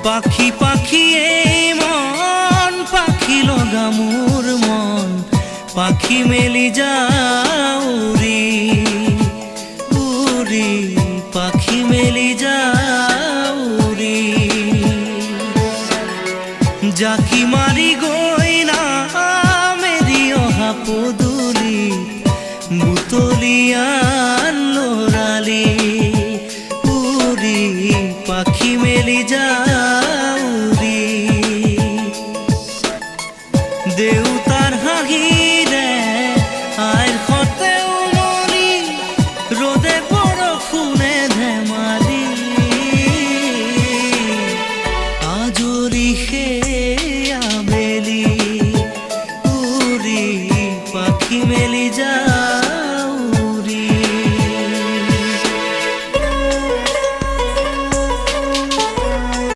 পাখি পাখি এই মন পাখি লগা মোৰ মন পাখি মেলি যাও উৰি উৰি পাখি মেলি যাও উৰি জাকি মাৰি গো